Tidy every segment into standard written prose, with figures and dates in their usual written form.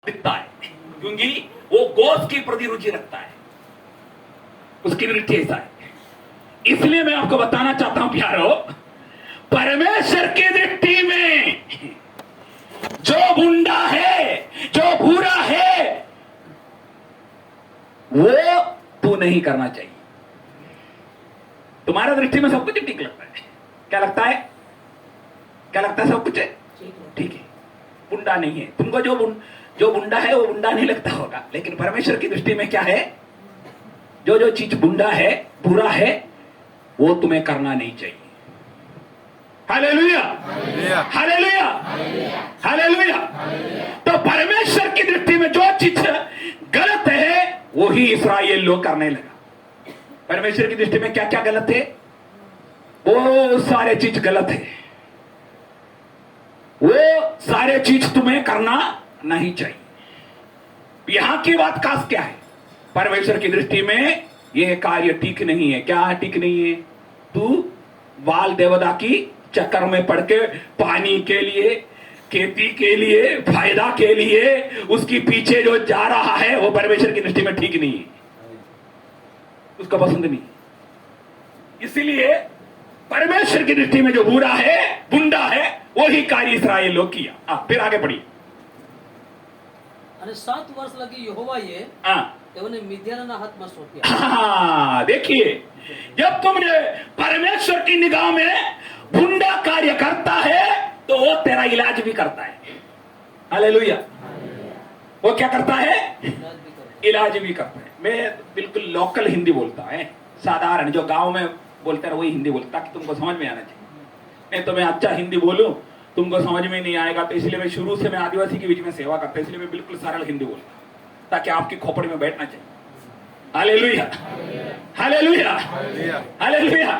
दिखता है, क्योंकि वो गोश्त की प्रति रुचि रखता है, उसकी दृष्टि ऐसा है। इसलिए मैं आपको बताना चाहता हूं प्यारो, परमेश्वर की दृष्टि में जो बुंडा है, जो बुरा है, वो तू नहीं करना चाहिए। तुम्हारा दृष्टि में सब कुछ ठीक लगता है, क्या लगता है? क्या लगता है? सब कुछ ठीक है, बुंडा नहीं है। तुमको जो बुंडा है वो बुंडा नहीं लगता होगा, लेकिन परमेश्वर की दृष्टि में क्या है? जो चीज बुंडा है, बुरा है, वो तुम्हें करना नहीं चाहिए। Hallelujah, hallelujah, hallelujah. तो परमेश्वर की दृष्टि में जो चीज गलत है वही इस्राएल लोग करने लगा। परमेश्वर की दृष्टि में क्या क्या गलत है? वो सारे चीज गलत है, वो सारे चीज तुम्हें करना नहीं चाहिए। यहां की बात खास क्या है? परमेश्वर की दृष्टि में यह कार्य ठीक नहीं है। क्या ठीक नहीं है? तू बाल देवता की चक्कर में पड़ के पानी के लिए, खेती के लिए, फायदा के लिए उसके पीछे जो जा रहा है वो परमेश्वर की दृष्टि में ठीक नहीं है, उसको पसंद नहीं। इसीलिए परमेश्वर की दृष्टि में जो बुरा है, बुंडा है, वही कार्य इस्राएल लोग किया। फिर आगे पढ़िए। 7 वर्ष लगी यहोवाए તેઓને મિદ્યાનના હાથમાં સોંપ્યા। देखिए, जब तुमने परमेश्वर की निगाह में बुंडा कार्य करता है तो वो तेरा इलाज भी करता है। हालेलुया। वो क्या करता है? इलाज भी करता है। मैं बिल्कुल लोकल हिंदी बोलता है, साधारण जो गांव में बोलते हैं वही हिंदी बोलता, ताकि तुमको समझ में आना चाहिए। नहीं तो मैं अच्छा हिंदी बोलूं तुमको समझ में नहीं आएगा, तो इसलिए मैं शुरू से मैं आदिवासी के बीच में सेवा करता, इसलिए मैं बिल्कुल सरल हिंदी बोलता, ताकि आपकी खोपड़ी में बैठना चाहिए। Hallelujah, hallelujah, hallelujah.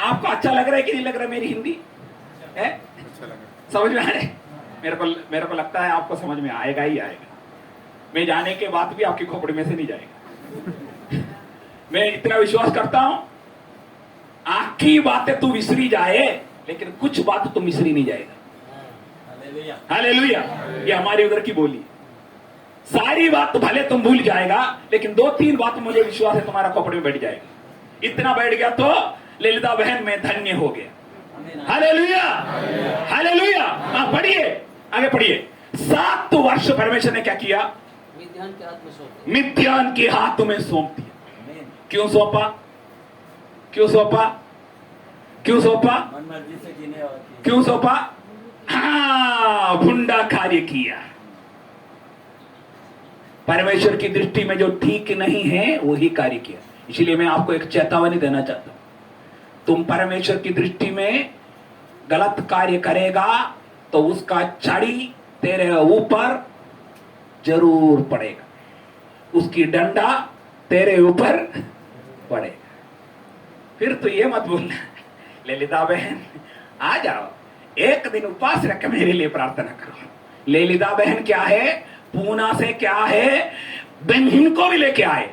आपको अच्छा लग रहा है कि नहीं लग रहा है मेरी हिंदी? है समझ में आ रहा है? मेरे को लगता है आपको समझ में आएगा ही आएगा। मैं जाने के बाद भी आपकी खोपड़ी में से नहीं जाएगा। मैं इतना विश्वास करता हूं, आखी बातें तू विसरी जाए, लेकिन कुछ बात तो मिसरी नहीं जाएगा। हालेलुया। ये हमारी उधर की बोली। सारी बात भले तुम भूल जाएगा, लेकिन 2-3 बात मुझे विश्वास है तुम्हारा खोपड़ी में बैठ जाएगा। इतना बैठ गया तो ललिता बहन में धन्य हो गया। Hallelujah, hallelujah. पढ़िए, आगे पढ़िए। 7 वर्ष परमेश्वर ने क्या किया? मिद्यान के हाथ में सौंप दिया। मिद्यान के हाथ में सौंप दिया। क्यों सौंपा? क्यों सौंपा? क्यों सौंपा? क्यों सौंपा? भुंडा कार्य किया। परमेश्वर की दृष्टि में जो ठीक नहीं है वही कार्य किया। इसलिए मैं आपको एक चेतावनी देना चाहता हूं, तुम परमेश्वर की दृष्टि में गलत कार्य करेगा तो उसका छड़ी तेरे ऊपर जरूर पड़ेगा, उसकी डंडा तेरे ऊपर पड़ेगा। फिर तो ये मत बोलना ललिता बहन आ जाओ, एक दिन उपवास रख मेरे लिए प्रार्थना करो। ललिता बहन क्या है? पूना से क्या है? बहन को भी लेके आए।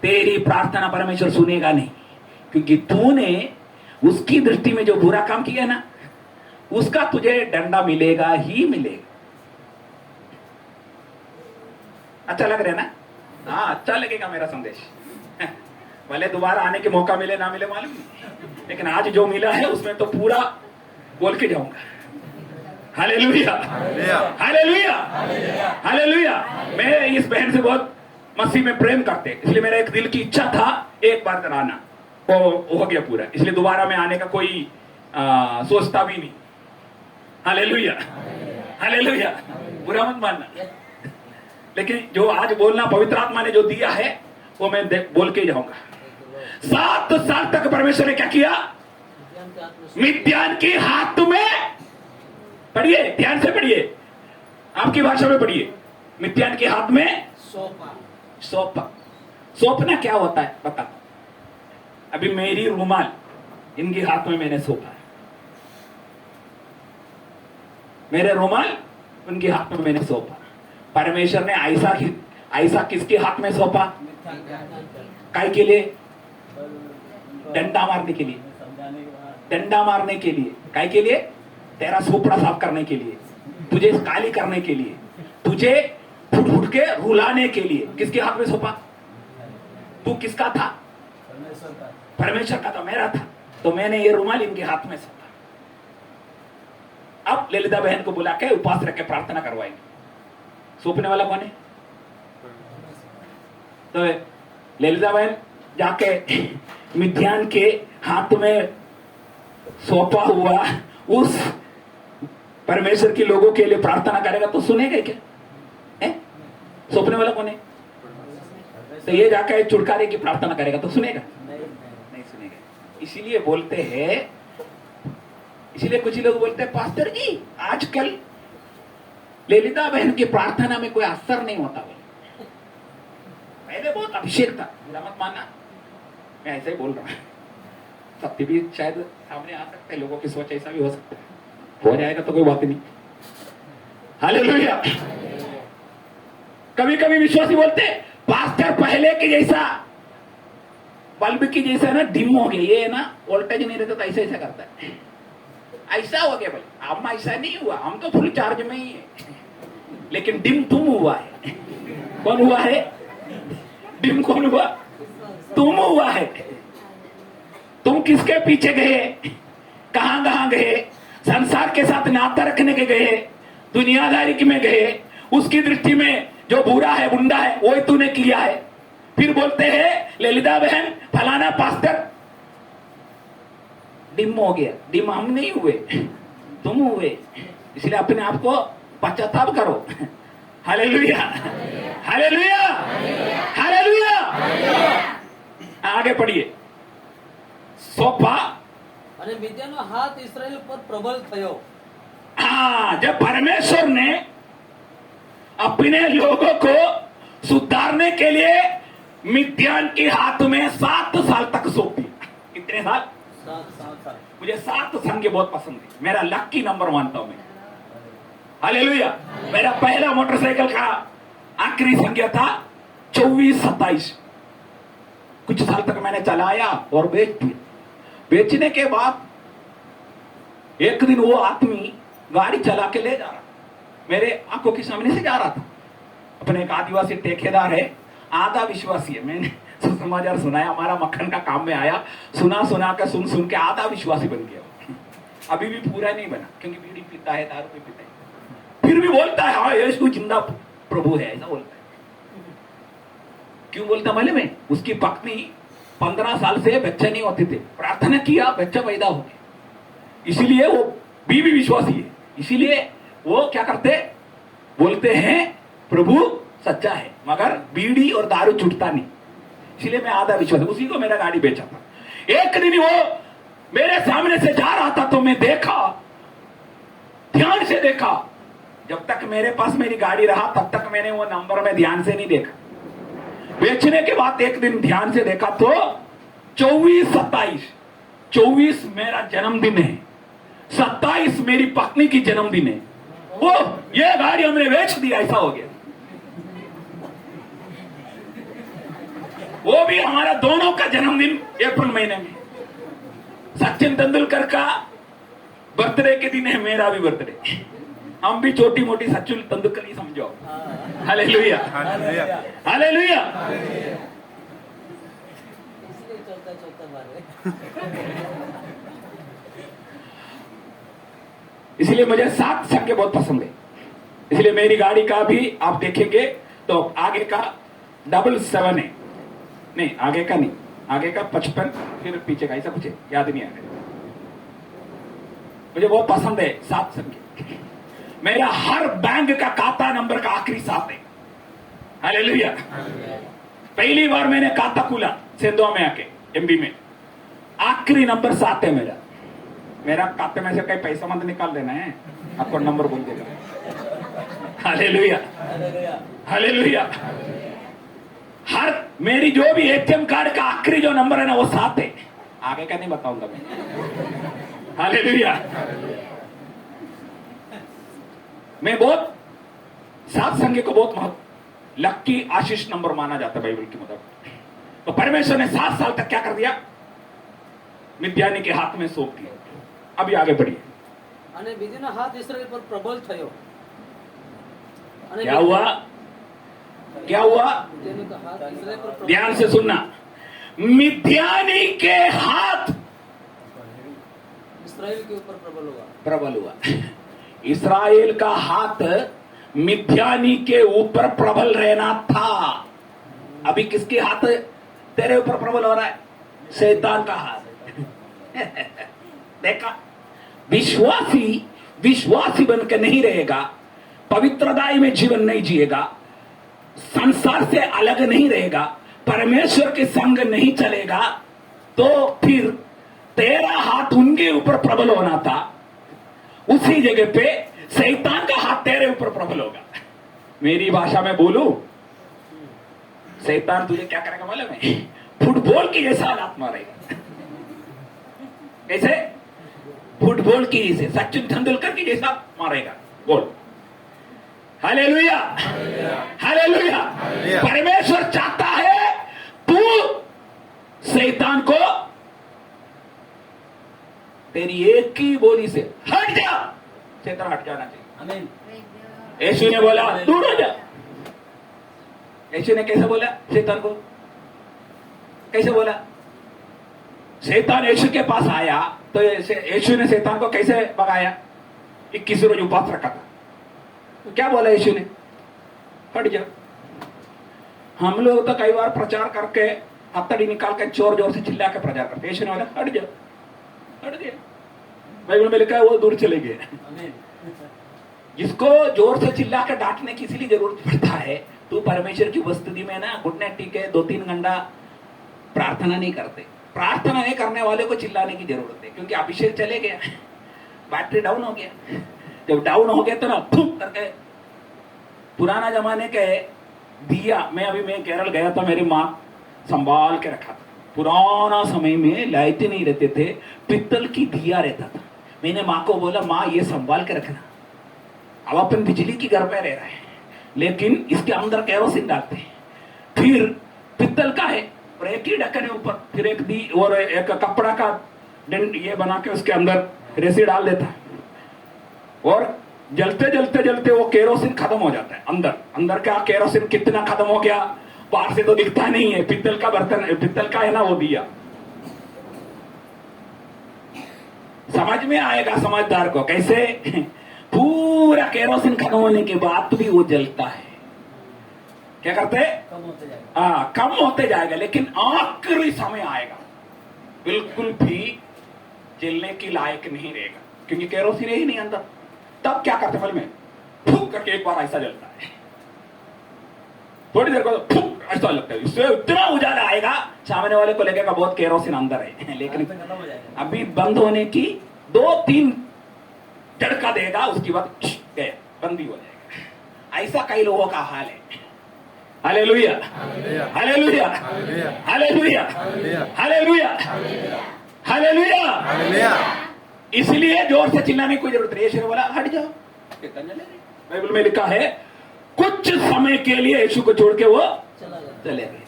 तेरी प्रार्थना परमेश्वर सुनेगा नहीं, क्योंकि तूने उसकी दृष्टि में जो बुरा काम किया ना, उसका तुझे डंडा मिलेगा ही मिलेगा। अच्छा लग रहा है ना? हाँ, अच्छा लगेगा मेरा संदेश। भले दोबारा आने के मौका मिले ना मिले मालूम नहीं, लेकिन आज जो मिला है उसमें तो पूरा बोल के जाऊंगा। Hallelujah, hallelujah, hallelujah. मैं इस बहन से बहुत मसीह में प्रेम करते, इसलिए मेरा एक दिल की इच्छा था एक बार कराना, वो हो गया पूरा। इसलिए दोबारा में आने का कोई सोचता भी नहीं। Hallelujah, hallelujah. बुरा मत मानना, लेकिन जो आज बोलना पवित्र आत्मा ने जो दिया है वो मैं बोल के जाऊंगा। 7 साल तक परमेश्वर ने क्या किया? मिद्यान के हाथ में, पढ़िए ध्यान से पढ़िए, आपकी भाषा में पढ़िए। मिद्यान के हाथ में सौंपा। सौंपा। सौंपना क्या होता है बता। अभी मेरी रुमाल इनके हाथ में मैंने सौंपा, मेरे रुमाल उनके हाथ में मैंने सौंपा। परमेश्वर ने ऐसा किसके हाथ में सौंपा? काय के लिए? डंडा मारने के लिए। डंडा मारने के लिए। काय के लिए? तेरा सोपड़ा साफ करने के लिए, तुझे काली करने के लिए, तुझे ढूंढ ढूंढ के रुलाने के लिए किसके हाथ में सौंपा? तू किसका था? परमेश्वर का था, मेरा था। तो मैंने ये रुमाल इनके हाथ में सौंपा। अब ललिता बहन को बुला के उपवास रख के प्रार्थना करवाएंगे। सौंपने वाला कौन है? तो ललिता बहन जाके मिद्यान के हाथ में सौंपा हुआ उस परमेश्वर के लोगों के लिए प्रार्थना करेगा तो सुनेगा क्या? सौंपने वाला कौन है? तो ये जाकर छुटकारे की प्रार्थना करेगा तो सुनेगा? नहीं सुनेगा। इसीलिए बोलते हैं, इसीलिए कुछ लोग बोलते हैं पास्टर जी आजकल ललिता बहन की प्रार्थना में कोई असर नहीं होता। बोले पहले बहुत अभिषेक था, बुरा मत मानना, मैं ऐसे ही बोल रहा हूं। सत्य भी शायद सामने आ सकते हैं, लोगों की सोच ऐसा भी हो सकता है, हो जाएगा तो कोई बात नहीं। हालेलुया। कभी कभी विश्वासी बोलते हैं पास्टर पहले के जैसा बल्ब की जैसा ना डिम हो गया, ये ना वोल्टेज नहीं रहता तो ऐसा ऐसा करता है, ऐसा हो गया। भाई हम ऐसा नहीं हुआ, हम तो फुल चार्ज में ही है, लेकिन डिम तुम हुआ है। कौन हुआ है? डिम कौन हुआ? तुम हुआ है। तुम किसके पीछे गए? कहां कहां गए? संसार के साथ नाता रखने के गए, दुनियादारी में गए, उसकी दृष्टि में जो बुरा है बुंडा है वही तूने किया है। फिर बोलते हैं ललिता बहन फलाना पास्टर डिम हो गया। डिम हम नहीं हुए, तुम हुए। इसलिए अपने आप को पश्चाताप करो। Hallelujah, hallelujah, hallelujah. आगे पढ़िए। सोपा અને મિદ્યાનનો હાથ ઇસ્રાએલ પર પ્રબળ થયો। हाँ, जब परमेश्वर ने अपने लोगों को सुधारने के लिए मिद्यान के हाथ में 7 साल तक सौंप दिया। कितने साल? 7 साल। मुझे 7 संख्या बहुत पसंद है, मेरा लकी नंबर मानता हूं मैं। हालेलुया। मेरा पहला मोटरसाइकिल का आखिरी संख्या था 24-27। कुछ साल तक मैंने चलाया और बेच दिया। बेचने के बाद एक दिन वो आदमी गाड़ी चला के ले जा रहा, मेरे आंखों के सामने से जा रहा था। अपने एक आदिवासी ठेकेदार है, आधा विश्वासी है। मैंने सुसमाचार सुनाया, हमारा मक्खन का काम में आया, सुना सुना के सुन के आधा विश्वासी बन गया। अभी भी पूरा नहीं बना, क्योंकि बीड़ी पीता है, दारू भी पीता है, फिर भी बोलता है हाँ यीशु जिंदा प्रभु है, ऐसा बोलता है। क्यों बोलता मालूम है? उसकी पत्नी 15 साल से बच्चे नहीं होते थे, प्रार्थना किया बच्चा पैदा हो गया, इसीलिए वो बीवी विश्वासी है। इसीलिए वो क्या करते, बोलते हैं प्रभु सच्चा है, मगर बीड़ी और दारू छूटता नहीं। इसलिए मैं आधा विश्वास, उसी को मेरा गाड़ी बेचा था। एक दिन वो मेरे सामने से जा रहा था तो मैं देखा, ध्यान से देखा। जब तक मेरे पास मेरी गाड़ी रहा तब तक मैंने वो नंबर में ध्यान से नहीं देखा। बेचने के बाद एक दिन ध्यान से देखा तो 24-27, 24 मेरा जन्मदिन है, 27 मेरी पत्नी की जन्मदिन है। वो ये गाड़ी हमने बेच दी, ऐसा हो गया। वो भी हमारा दोनों का जन्मदिन अप्रैल महीने में। सचिन तेंदुलकर का बर्थडे के दिन है, मेरा भी बर्थडे। हम भी छोटी मोटी सचिन तेंदुलकर ही समझो। Hallelujah, hallelujah. इसलिए चौथा मारे। इसलिए मुझे 7 संख्या बहुत पसंद है। इसलिए मेरी गाड़ी का भी आप देखेंगे तो आगे का 77 है, नहीं आगे का नहीं, आगे का 55, फिर पीछे का ऐसा कुछ है, याद नहीं आ रहा। मुझे बहुत पसंद है 7 संख्या। मेरा हर बैंक का खाता नंबर का आखिरी 7 है। हालेलुया। पहली बार मैंने खाता खुला सेंधवा में आके, एमबी में, आखिरी नंबर 7 है मेरा। मेरा खाते में से कई पैसा मत निकाल देना है, आपको नंबर बोल देगा। Hallelujah, hallelujah. हर मेरी जो भी एटीएम कार्ड का आखिरी जो नंबर है ना वो 7 है, आगे का नहीं बताऊंगा मैं। हालेलुया। मैं बहुत 7 संख्या को बहुत लकी आशीष नंबर माना जाता है बाइबल के मुताबिक। तो परमेश्वर ने 7 साल तक क्या कर दिया, मिद्यानी के हाथ में सौंप दिया। अभी आगे बढ़िए। અને બીજાનો હાથ ઇસ્રાએલ પર પ્રબળ થયો। અને क्या हुआ? क्या हुआ? मिद्यानियों का हाथ इसराइल पर प्रबल ध्यान से सुनना, मिद्यानी के हाथ इसराइल के ऊपर प्रबल होगा। प्रबल हुआ। इस्राएल का हाथ मिद्यानी के ऊपर प्रबल रहना था। अभी किसके हाथ तेरे ऊपर प्रबल हो रहा है? शैतान का हाथ। देखा, विश्वासी विश्वासी बनकर नहीं रहेगा, पवित्रताई में जीवन नहीं जिएगा, संसार से अलग नहीं रहेगा, परमेश्वर के संग नहीं चलेगा, तो फिर तेरा हाथ उनके ऊपर प्रबल होना था, उसी जगह पे शैतान का हाथ तेरे ऊपर प्रबल होगा। मेरी भाषा में बोलूं, शैतान तुझे क्या करेगा मालूम है? फुटबॉल की जैसा हाथ मारेगा। कैसे? फुटबॉल की जैसे, सचिन तेंदुलकर की जैसा मारेगा गोल। Hallelujah, hallelujah. परमेश्वर चाहता है तू शैतान को तेरी एक ही बोली से हट जा। शैतान हट जाना चाहिए। आमीन। यीशु ने बोला दूर हो जा। यीशु ने कैसे बोला शैतान को? कैसे बोला? शैतान यीशु के पास आया तो यीशु ने शैतान को कैसे भगाया? 21 रोज उपवास रखा था। तो क्या बोला यीशु ने? हट जा। हम लोग तो कई बार प्रचार करके हथकड़ी निकाल के जोर जोर से चिल्ला के प्रचार करते। यीशु ने बोला हट जा, हट गया। बाइबल में लिखा है वो दूर चले गए। आमीन। जिसको जोर से चिल्ला के डांटने की इसलिए जरूरत पड़ता है, तू परमेश्वर की उपस्थिति में ना घुटने टीके 2-3 घंटा प्रार्थना नहीं करते। प्रार्थना नहीं करने वाले को चिल्लाने की जरूरत है, क्योंकि अभिषेक चले गया, बैटरी डाउन हो गया। जब डाउन हो गया तो ना फूक करके पुराना जमाने के दिया, मैं केरल गया था, मेरी माँ संभाल के रखा था। पुराना समय में लाइटें नहीं रहते थे, पित्तल की दिया रहता था। मैंने माँ को बोला, माँ ये संभाल के रखना, अब अपन बिजली की घर पे रह रहे हैं, लेकिन इसके अंदर केरोसिन डालते हैं, फिर पित्तल का है और एक ही ढक्कन है ऊपर, फिर एक दी और एक कपड़ा का ये बना के उसके अंदर रेसी डाल देता है, और जलते जलते जलते वो केरोसिन खत्म हो जाता है। अंदर का केरोसिन कितना खत्म हो गया बाहर से तो दिखता नहीं है। पित्तल का बर्तन, पित्तल का है ना वो दिया। समझ में आएगा समझदार को कैसे? पूरा केरोसिन खत्म होने के बाद भी वो जलता है। क्या करते? कम होते जाएगा। कम होते जाएगा, लेकिन आखिरी समय आएगा बिल्कुल भी जलने की लायक नहीं रहेगा, क्योंकि केरोसिन ही नहीं अंदर। तब क्या करते फल में? फूक करके एक बार ऐसा जलता है, थोड़ी देर बाद फूक ऐसा लगता है, इससे इतना उजाला आएगा सामने वाले को लगेगा बहुत केरोसिन अंदर है, लेकिन खत्म हो जाएगा। अभी बंद होने की 2-3 झटका देगा, उसके बाद गया, बंद भी हो जाएगा। ऐसा कई लोगों का हाल है। Hallelujah, hallelujah, hallelujah, hallelujah, hallelujah. इसलिए जोर से चिल्लाने की कोई जरूरत नहीं। यीशु ने बोला हट जाओ। बाइबल में लिखा है कुछ समय के लिए यीशु को छोड़ के वो चले गए।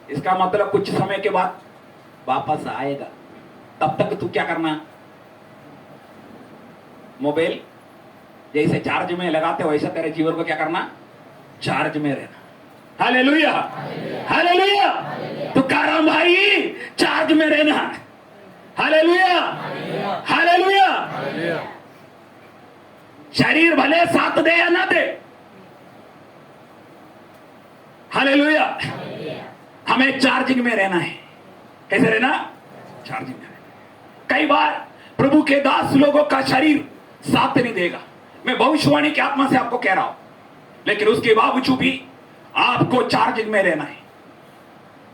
इसका मतलब कुछ समय के बाद वापस आएगा। तब तक तू क्या करना? मोबाइल जैसे चार्ज में लगाते हो, वैसा तेरे जीवन को क्या करना? चार्ज में रहना। Hallelujah, hallelujah. तो कारण भाई चार्ज में रहना। Hallelujah, hallelujah. शरीर भले साथ दे या ना दे, हालेलुया, हमें चार्जिंग में रहना है। कैसे रहना? चार्जिंग में रहना। कई बार प्रभु के दास लोगों का शरीर साथ नहीं देगा। मैं भविष्यवाणी की आत्मा से आपको कह रहा हूं, लेकिन उसके बावजूद भी आपको चार्जिंग में रहना है।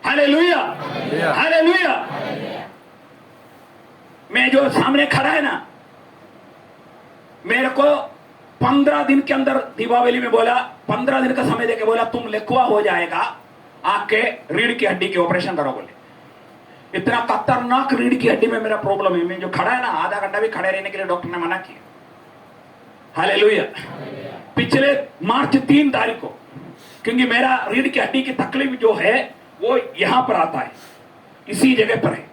Hallelujah, hallelujah. मैं जो सामने खड़ा है ना, मेरे को 15 दिन के अंदर दीपावली में बोला, 15 दिन का समय देके बोला तुम लकवा हो जाएगा, आंख के रीढ़ की हड्डी के ऑपरेशन करो बोले। इतना खतरनाक रीढ़ की हड्डी में मेरा प्रॉब्लम है। मैं जो खड़ा है ना, आधा घंटा भी खड़े रहने के लिए डॉक्टर ने मना किया। हालेलुया। पिछले मार्च 3 तारीख को, क्योंकि मेरा रीढ़ की हड्डी की तकलीफ जो है वो यहां पर आता है, इसी जगह पर है,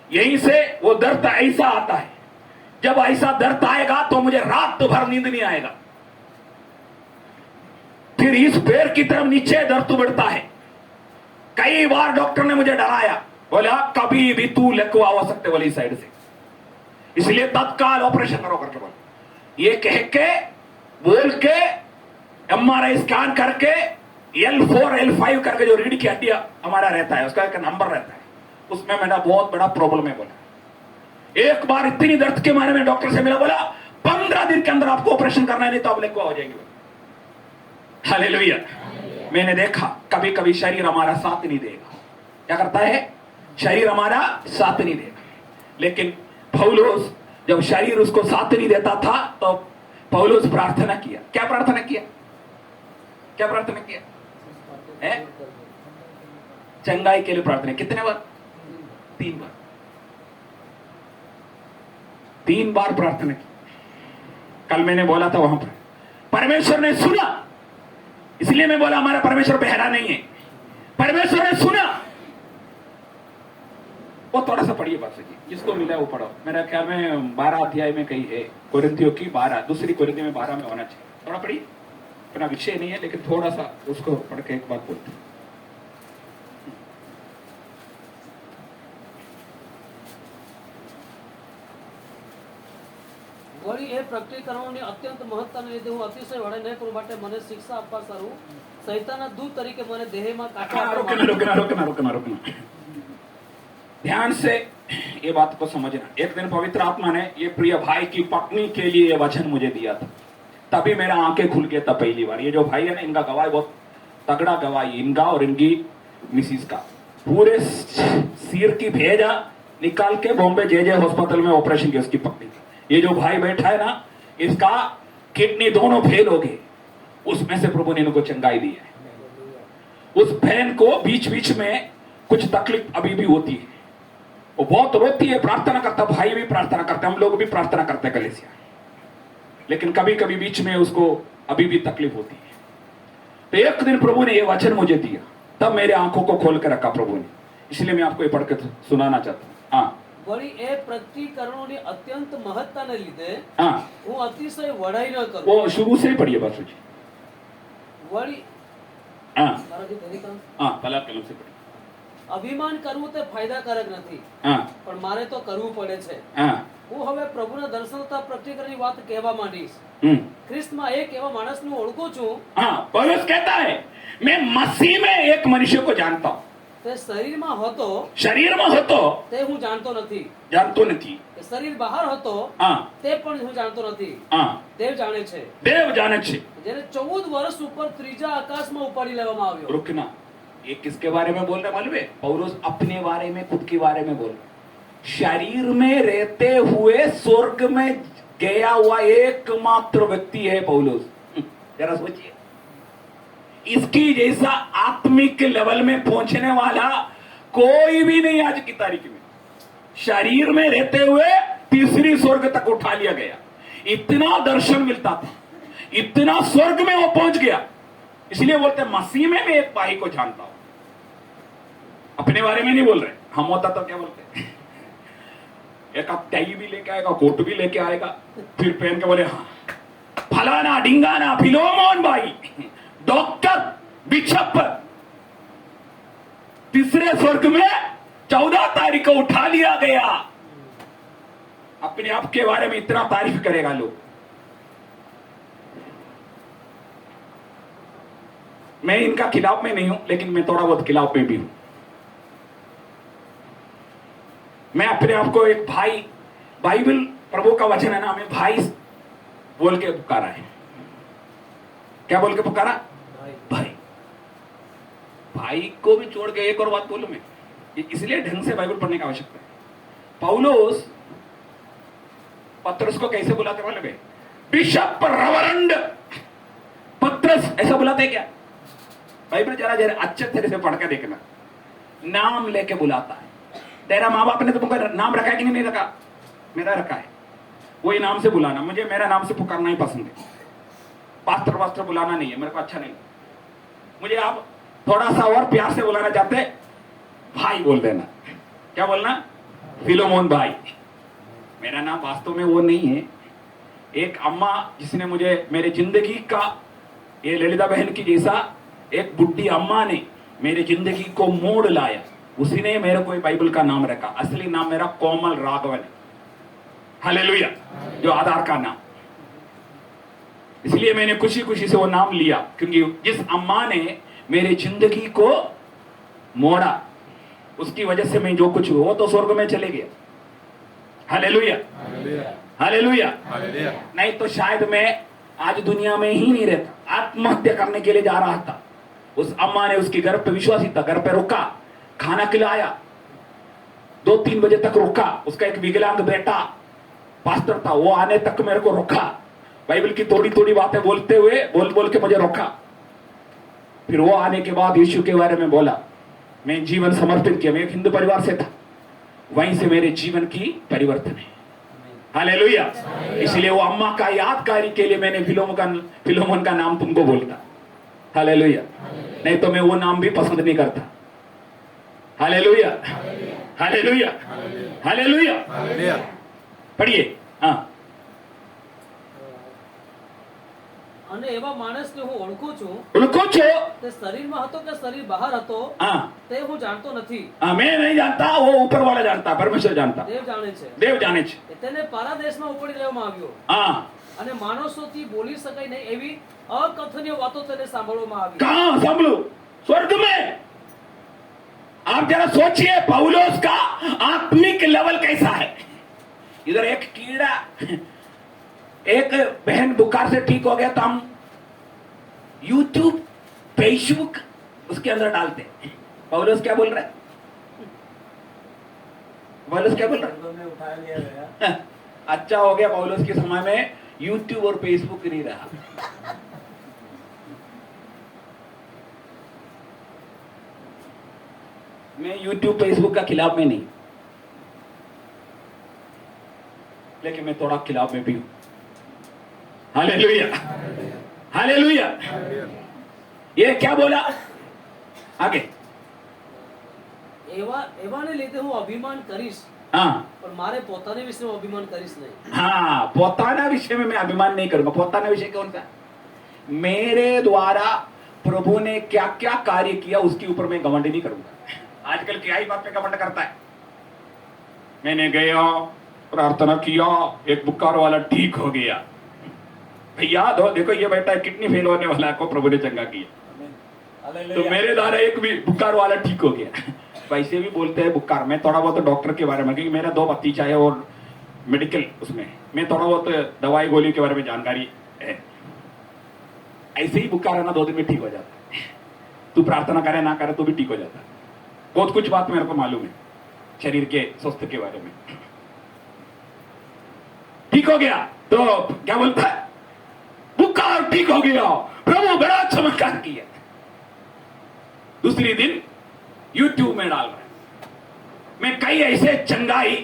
यहीं से वो दर्द ऐसा आता है। जब ऐसा दर्द आएगा तो मुझे रात भर नींद नहीं आएगा। फिर इस पैर की तरफ नीचे दर्द बढ़ता है। कई बार डॉक्टर ने मुझे डराया, बोला कभी भी तू लकवा हो सकते वाली साइड से, इसलिए तत्काल ऑपरेशन करो करके बोला। ये कह के बोल के MRI स्कैन करके L4 L5 करके जो रीढ़ की हड्डियां हमारा रहता है उसका एक नंबर रहता है, उसमें मेरा बहुत बड़ा प्रॉब्लम है बोला। एक बार इतनी दर्द के मारे में डॉक्टर से मिला, बोला 15 दिन के अंदर आपको ऑपरेशन करना है, नहीं तो आप लकवा हो जाएंगे। हालेलुया। मैंने देखा कभी कभी शरीर हमारा साथ नहीं देगा, क्या करता है, शरीर हमारा साथ नहीं देगा। लेकिन पौलुस जब शरीर उसको साथ नहीं देता था तो पौलुस प्रार्थना किया। क्या प्रार्थना किया, क्या प्रार्थना किया है? चंगाई के लिए प्रार्थना। कितने बार? 3 बार, 3 बार प्रार्थना की। कल मैंने बोला था वहां पर परमेश्वर ने सुना, इसलिए मैं बोला हमारा परमेश्वर बहरा नहीं है, परमेश्वर ने सुना। वो थोड़ा सा पढ़िए बात जी, जिसको मिला है वो पढ़ो। मेरा ख्याल में 12 अध्याय में कहीं है, कोरिन्थियों की 12, दूसरी कोरिन्थियों में 12 में होना चाहिए। थोड़ा पढ़िए, अपना विषय नहीं है लेकिन थोड़ा सा उसको पढ़ के एक बात बोलते हैं। વળી એ પ્રકટીકરણોની અત્યંત મહત્તાને લીધે હું અતિશય વડે નહીં કરું માટે મને શિક્ષા આપવા સારું સૈતાનના દૂત તરીકે મને દેહમાં કાઢવા रुकना रुकना रुकना रुकना रुकना, ध्यान से ये बात को समझना। एक दिन पवित्र आत्मा ने ये प्रिय भाई की पत्नी के लिए ये वचन मुझे दिया था, तभी मेरा आंखें खुल गया था पहली बार। ये जो भाई है ना, इनका गवाही बहुत तगड़ा गवाही, इनका और इनकी मिसिस का। पूरे सिर की भेजा निकाल के बॉम्बे जे हॉस्पिटल में ऑपरेशन किया उसकी पत्नी का। ये जो भाई बैठा है ना, इसका किडनी दोनों फेल हो गए, उसमें से प्रभु ने इनको चंगाई दी है। उस बहन को बीच बीच में कुछ तकलीफ अभी भी होती है, वो बहुत रोती है, प्रार्थना करता, भाई भी प्रार्थना करते, हम लोग भी प्रार्थना करते हैं कलीसिया, लेकिन कभी कभी बीच में उसको अभी भी तकलीफ होती है। तो एक दिन प्रभु ने ये वचन मुझे दिया, तब मेरे आंखों को खोल के रखा प्रभु ने, इसलिए मैं आपको ये पढ़ के सुनाना चाहता हूँ। हाँ, વળી એ પ્રકટીકરણોની અત્યંત મહત્તાને લીધે हाँ, હું અતિશય વડાઈ ન કરું। वो शुरू से ही पढ़िए बासु जी। વળી हाँ મારાથી ધરી કામ हाँ, पहला कलम से पढ़िए। અભિમાન કરવું તે ફાયદાકારક નથી, हाँ પણ મારે તો કરવું પડે છે। हाँ હું હવે પ્રભુના દર્શનતા પ્રકટીકરણની વાત કહેવા માંડીશ। ખ્રિસ્તમાં એક એવા માણસને ઓળખું છું हाँ, पौलुस कहता है मैं मसीह में एक मनुष्य को जानता हूँ, તે શરીરમાં હતો शरीर में हो तो તે હું જાણતો નથી, जानतो नहीं। તે શરીર બહાર હતો हाँ તે પણ હું જાણતો નથી, हाँ, દેવ જાણે છે। देव जाने छे। જેને 14 વર્ષ ઉપર ત્રીજા આકાશમાં ઉપાડી લેવામાં આવ્યો। रुकना, ये किसके बारे में बोल रहे मालूम है? पौलुस अपने बारे में, खुद के बारे में बोल रहे। शरीर में रहते हुए स्वर्ग में गया हुआ एकमात्र व्यक्ति है पौलुस। जरा सोचिए, इसकी जैसा आत्मिक लेवल में पहुंचने वाला कोई भी नहीं आज की तारीख में। शरीर में रहते हुए तीसरी स्वर्ग तक उठा लिया गया, इतना दर्शन मिलता था, इतना स्वर्ग में वो पहुंच गया। इसलिए बोलते हैं मसीह में मैं एक भाई को जानता हूं। अपने बारे में नहीं बोल रहे, हम होता तो क्या बोलते, एक आप टाई भी लेके आएगा, कोट भी लेके आएगा, फिर पहन के बोले हाँ फलाना ढिंगाना फिलोमोन भाई, डॉक्टर, बिशप, तीसरे स्वर्ग में 14 तारीख को उठा लिया गया। अपने आप के बारे में इतना तारीफ करेगा लोग। मैं इनका खिलाफ में नहीं हूं, लेकिन मैं थोड़ा बहुत खिलाफ में भी हूं। मैं अपने आप को एक भाई, बाइबल प्रभु का वचन है ना, हमें भाई बोल के पुकारा है। क्या बोल के पुकारा? भाई। भाई को भी छोड़ के एक और बात बोलूं मैं, इसलिए ढंग से बाइबल पढ़ने की आवश्यकता है। पौलुस पत्रस को कैसे बुलाते मालूम है? बिशप, रेवरेंड पत्रस, ऐसा बुलाते क्या? बाइबल जरा जरा अच्छे तरह से पढ़ के देखना, नाम लेके बुलाता है। तेरा माँ बाप ने तुमको नाम रखा है कि नहीं रखा? मेरा रखा है, वही नाम से बुलाना। मुझे मेरा नाम से पुकारना ही पसंद है, पास्टर वास्टर बुलाना नहीं है, मेरे को अच्छा नहीं। मुझे आप थोड़ा सा और प्यार से बुलाना चाहते, भाई बोल देना। क्या बोलना? फिलोमोन भाई। मेरा नाम वास्तव में वो नहीं है। एक अम्मा जिसने मुझे मेरे जिंदगी का ये ललिता बहन की जैसा एक बुढ़ी अम्मा ने मेरी जिंदगी को मोड़ लाया, उसी ने मेरे को बाइबल का नाम रखा। असली नाम मेरा कोमल राघवन है, हालेलुया, जो आधार का नाम। इसलिए मैंने खुशी खुशी से वो नाम लिया, क्योंकि जिस अम्मा ने मेरी जिंदगी को मोड़ा, उसकी वजह से मैं जो कुछ हुआ तो स्वर्ग में चले गया। Hallelujah, hallelujah. नहीं तो शायद मैं आज दुनिया में ही नहीं रहता, आत्महत्या करने के लिए जा रहा था। उस अम्मा ने उसके घर पे विश्वासी था, घर पे रुका, खाना खिलाया, 2-3 बजे तक रुका। उसका एक विकलांग बेटा पास्टर था, वो आने तक मेरे को रुका, बाइबल की थोड़ी थोड़ी बातें बोलते हुए बोल बोल के मुझे रोका। फिर वो आने के बाद यीशु के बारे में बोला, मैं जीवन समर्पित किया। मैं एक हिंदू परिवार से था, वहीं से मेरे जीवन की परिवर्तन है। हालेलुया। इसलिए वो अम्मा का यादगारी के लिए मैंने फिलोमन का नाम तुमको बोलता। हालेलुया। नहीं तो मैं वो नाम भी पसंद नहीं करता। Hallelujah, hallelujah, hallelujah. पढ़िए। हाँ, અને એવા માણસને હું ઓળખું છું, उनको छो। તે શરીરમાં હતો કે શરીર બહાર હતો हाँ, તે હું જાણતો નથી, मैं नहीं जानता, वो ऊपर वाला जानता, परमेश्वर जानता, દેવ જાણે છે। देव जाने छे। તેને પારાદેશમાં ઉપાડી લેવામાં આવ્યો हाँ, અને માણસોથી બોલી શકાય નહીં એવી અકથનીય વાતો તેને સાંભળવામાં આવી। कहाँ संभलू? स्वर्ग में। आप जरा सोचिए पौलुस का आत्मिक लेवल कैसा है। इधर एक कीड़ा, एक बहन बुखार से ठीक हो गया तो हम यूट्यूब, फेसबुक उसके अंदर डालते हैं। पौलुस क्या बोल रहा है? पौलुस क्या बोल रहा है? अच्छा हो गया, पौलुस के समय में यूट्यूब और फेसबुक नहीं रहा। मैं यूट्यूब फेसबुक का खिलाफ में नहीं, लेकिन मैं थोड़ा खिलाफ में भी हूं। Hallelujah, hallelujah. ये क्या बोला आगे? એવાને લીધે હું અભિમાન કરીશ, हाँ, પણ મારે પોતાને વિશે હું અભિમાન કરીશ નહીં। हाँ, पोताना विषय में मैं अभिमान नहीं करूंगा। पोताना विषय कौन सा? मेरे द्वारा प्रभु ने क्या क्या कार्य किया उसके ऊपर मैं घमंड नहीं करूंगा। आजकल क्या ही बात पे घमंड करता है। मैंने गया, प्रार्थना किया, एक बुखार वाला ठीक हो गया। भैया देखो ये बेटा किडनी फेल होने वाला है, को प्रभु ने चंगा किया, तो मेरे द्वारा एक भी बुखार वाला ठीक हो गया। वैसे भी बोलते हैं बुखार। मैं थोड़ा बहुत डॉक्टर के बारे में, क्योंकि मेरा 2 भतीजा है और मेडिकल उसमें मैं थोड़ा बहुत दवाई गोली के बारे में जानकारी है। ऐसे ही बुखार है ना, 2 दिन में ठीक हो जाता है। तू प्रार्थना करे ना करे तो भी ठीक हो जाता है। बहुत कुछ बात मेरे को मालूम है शरीर के स्वास्थ्य के बारे में। ठीक हो गया तो क्या बोलता है? बुखार ठीक हो गया, प्रभु बड़ा चमत्कार किया। दूसरी दिन यूट्यूब में डाल रहा है। मैं कई ऐसे चंगाई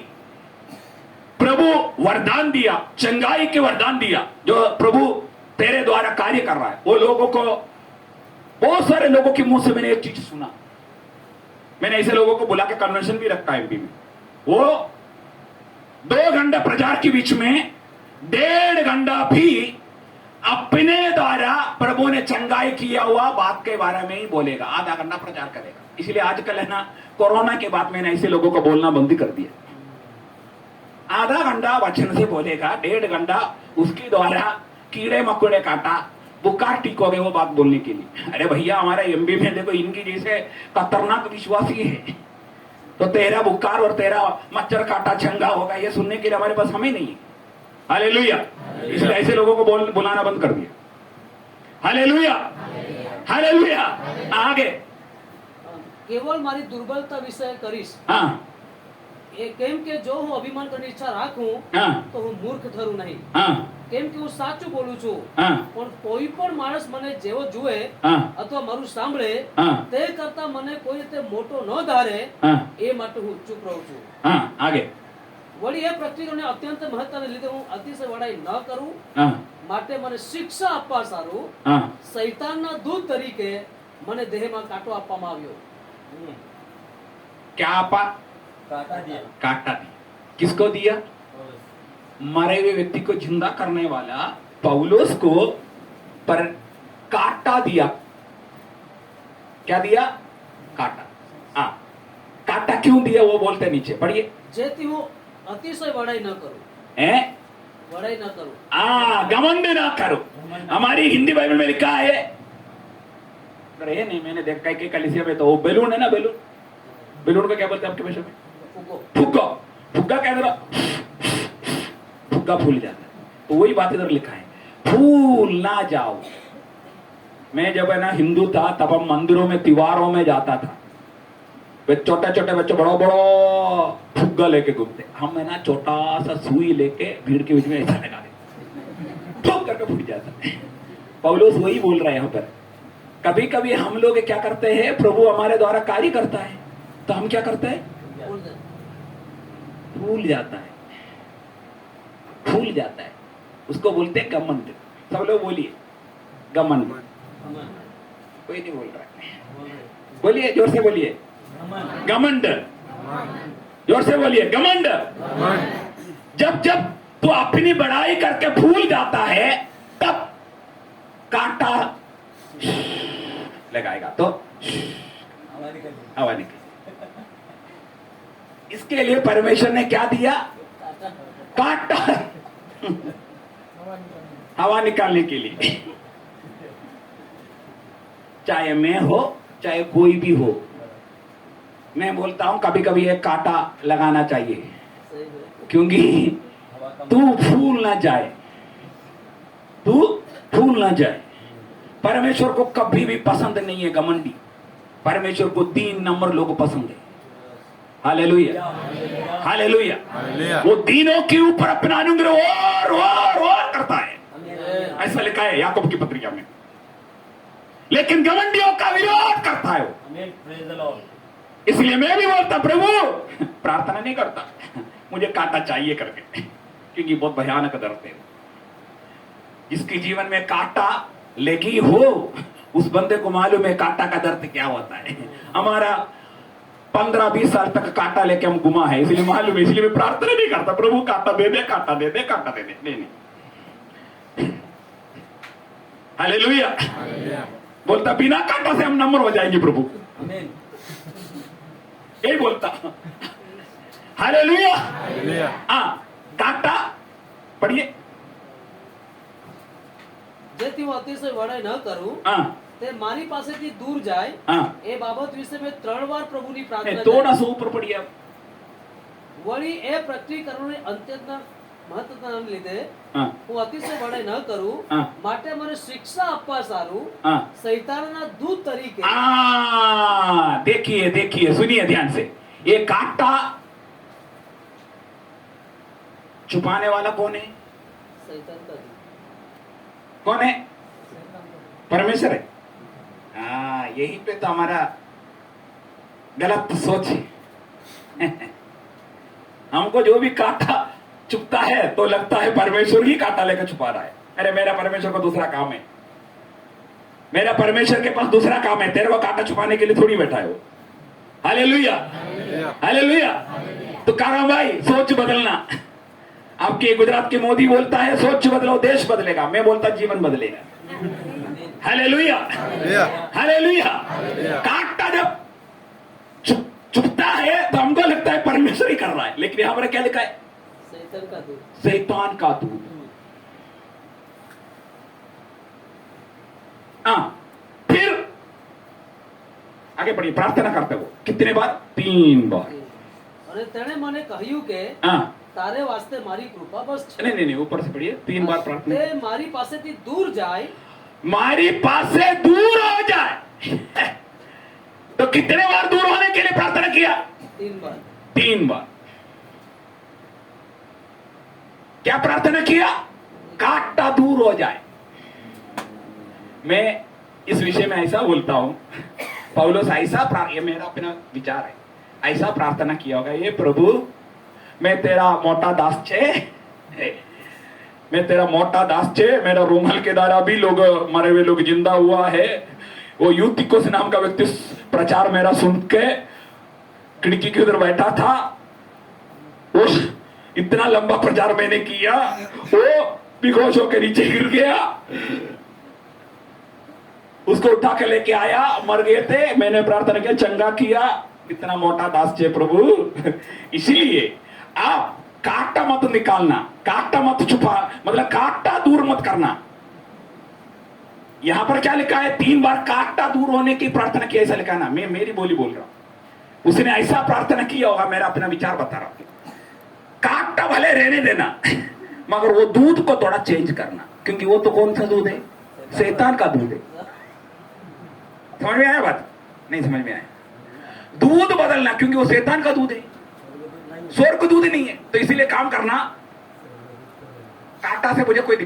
प्रभु वरदान दिया, चंगाई के वरदान दिया जो प्रभु तेरे द्वारा कार्य कर रहा है। वो लोगों को, बहुत सारे लोगों के मुंह से मैंने एक चीज सुना। मैंने ऐसे लोगों को बुला के कन्वेंशन भी रखा है एमपी में। वो 2 घंटा प्रचार के बीच में 1.5 घंटा भी अपने द्वारा प्रभु ने चंगाई किया हुआ बात के बारे में ही बोलेगा, आधा घंटा प्रचार करेगा। इसलिए आजकल है ना, कोरोना के बाद मैंने ऐसे लोगों को बोलना बंद कर दिया। आधा घंटा वचन से बोलेगा, 1.5 घंटा उसके द्वारा कीड़े मकोड़े काटा, बुखार ठीक हो गए वो बात बोलने के लिए। अरे भैया हमारे एमबी में देखो इनकी जैसे खतरनाक विश्वासी है, तो तेरा बुखार और तेरा मच्छर काटा चंगा होगा ये सुनने के लिए हमारे पास समय नहीं है। हालेलुया। इसलिए ऐसे लोगों को बुलाना बंद कर दिया। Hallelujah, hallelujah. आगे કેવળ મારી દુર્બળતા વિશે કરીશ। हाँ, એ કેમ કે જો હું અભિમાન કરવાની ઈચ્છા રાખું हाँ, તો હું મૂર્ખ ઠરું નહીં, हाँ, કેમ કે હું સાચું બોલું છું। हाँ, પણ કોઈ પણ માણસ મને જેવો જુએ हाँ, અથવા મારું સાંભળે हाँ, તે કરતા મને કોઈ રીતે મોટો ન ધારે हाँ, એ માટે હું ચૂપ રહું છું। हाँ, आगे વળી એ પ્રતિક્રિયાને અત્યંત મહત્વને લીધે હું અતિશય વડાઈ ન કરું, हाँ, માટે મને શિક્ષા આપવા સારું हाँ, શૈતાનના દૂત તરીકે મને દેહમાં કાંટો આપવામાં આવ્યો। क्या आपा? કાંટા દિયા। काटा दिया। किसको दिया? मरे हुए व्यक्ति को जिंदा करने वाला पौलुस को पर काटा दिया। क्या दिया? काटा। हाँ, काटा क्यों दिया वो बोलते नीचे पढ़िए। जेथी हूँ अतिशय बड़ाई न करूं, हैं? बड़ाई न करूं। घमंड ना करो। हमारी हिंदी बाइबल में लिखा है, अरे नहीं मैंने देखा है कि कलीसिया में तो वो बैलून है ना, बैलून, बैलून को क्या बोलते हैं आपके भाषा में? फूको। फुग्गा। फुग्गा क्या करा? फुग्गा फूल जाता है। तो वही बात इधर लिखा है, फूल ना जाओ। मैं जब है ना हिंदू था तब हम मंदिरों में त्योहारों में जाता था, वे छोटे छोटे बच्चे बड़ो बड़ो फुग्गा लेके घूमते, हम है ना छोटा सा सुई लेके भीड़ के बीच में ऐसा लगा देते, ठोक करके फूट जाता है। पौलुस वही बोल रहे हैं यहाँ पर। कभी कभी हम लोग क्या करते हैं, प्रभु हमारे द्वारा कार्य करता है तो हम क्या करते हैं, फूल जाता है, फूल जाता है। उसको बोलते हैं घमंड। सब लोग बोलिए घमंड। कोई नहीं बोल रहा है, बोलिए जोर से बोलिए घमंड। जोर से बोलिए घमंड। जब जब तू अपनी बड़ाई करके भूल जाता है तब कांटा लगाएगा तो हवा निकल। इसके लिए परमेश्वर ने क्या दिया? कांटा, हवा निकालने के लिए। चाहे मैं हो चाहे कोई भी हो, मैं बोलता हूं कभी कभी एक कांटा लगाना चाहिए, क्योंकि तू फूल ना जाए, तू फूल ना जाए। परमेश्वर को कभी भी पसंद नहीं है घमंडी। परमेश्वर को 3 नंबर लोग पसंद है। Hallelujah, hallelujah. वो तीनों के ऊपर अपना अनुग्रह और करता है, ऐसा लिखा है याकूब की पत्रिका में। लेकिन घमंडियों का विरोध करता है वो। इसलिए मैं भी बोलता प्रभु, प्रार्थना नहीं करता मुझे कांटा चाहिए करके, क्योंकि बहुत भयानक दर्द है। जिसके जीवन में कांटा लगी हो उस बंदे को मालूम है कांटा का दर्द क्या होता है। हमारा 15-20 साल तक कांटा लेके हम घुमा है, इसलिए मालूम है। इसलिए मैं प्रार्थना नहीं करता प्रभु कांटा दे दे, कांटा दे दे, कांटा दे दे। नहीं। हालेलुया। बोलता बिना कांटा से हम नंबर हो जाएंगे प्रभु, यही बोलता। हालेलुया। कांटा पढ़िए। जेथी हूँ अतिशय बड़ाई न करूं ते मारी पासेथी दूर जाए ए बाबत विषय में 3 વાર પ્રભુની પ્રાર્થના थोड़ा सा ऊपर पढ़िए। वળી એ પ્રકટીકરણોની અત્યંત મહત્વના લીધે હું અતિશય બળાઈ ન કરું, માટે મને શિક્ષા આપવા સારું શૈતાનના દૂત તરીકે। देखिए देखिए सुनिए ध्यान से, ये कांटा छुपाने वाला कौन है? शैतान का दूत। कौन है? परमेश्वर है। यही पे तो हमारा गलत सोच है। हमको जो भी कांटा चुपता है तो लगता है परमेश्वर ही कांटा लेकर छुपा रहा है। अरे मेरा परमेश्वर का दूसरा काम है, मेरा परमेश्वर के पास दूसरा काम है, तेरे को कांटा छुपाने के लिए थोड़ी बैठा है वो। Hallelujah, hallelujah. तो कारण भाई सोच बदलना। आपके गुजरात के मोदी बोलता है सोच बदलो देश बदलेगा, मैं बोलता जीवन बदलेगा। Hallelujah, hallelujah. कांटा जब चुपता है तो हमको लगता है परमेश्वर ही कर रहा है, लेकिन यहां पर क्या लिखा है? शैतान का दूत, शैतान का दूत। फिर आगे बढ़िए, प्रार्थना करते हो कितने बार? 3 बार। અને તેણે મને કહ્યું કે તારે વાસ્તે મારી કૃપા બસ છે। नहीं ऊपर से पढ़िए। 3 बार प्रार्थना। તે મારી પાસેથી दूर जाए, मारी पास से दूर हो जाए। तो कितने बार दूर होने के लिए प्रार्थना किया? 3 बार। 3 बार। क्या प्रार्थना किया? कांटा दूर हो जाए। मैं इस विषय में ऐसा बोलता हूं, पौलुस ऐसा ये मेरा अपना विचार है, ऐसा प्रार्थना किया होगा, ये प्रभु मैं तेरा मोटा दास छे, मैं तेरा मोटा दास छे, मेरा रूमाल के द्वारा भी लोग मरे हुए लोग जिंदा हुआ है। वो यूतिकोस नाम का व्यक्ति प्रचार मेरा सुन के खिड़की के उधर बैठा था, वो इतना लंबा प्रचार मैंने किया, वो बेहोश होकर नीचे गिर गया। उसको उठा के लेके आया, मर गए थे, मैंने प्रार्थना किया, चंगा किया, इतना मोटा दास छे प्रभु। इसीलिए आप कांटा मत निकालना, कांटा मत छुपा, मतलब कांटा दूर मत करना। यहां पर क्या लिखा है? 3 बार कांटा दूर होने की प्रार्थना की, ऐसा लिखा है ना, मैं मेरी बोली बोल रहा हूं। उसने ऐसा प्रार्थना किया होगा, मेरा अपना विचार बता रहा हूं। कांटा भले रहने देना, मगर वो दूध को थोड़ा चेंज करना, क्योंकि वो तो कौन सा दूध है? शैतान का दूध है। समझ में आया बात? नहीं समझ में आया? दूध बदलना, क्योंकि वो शैतान का दूध है, स्वर्ग दूध नहीं है। तो इसीलिए काम करना, कांटा से मुझे कोई दिक्कत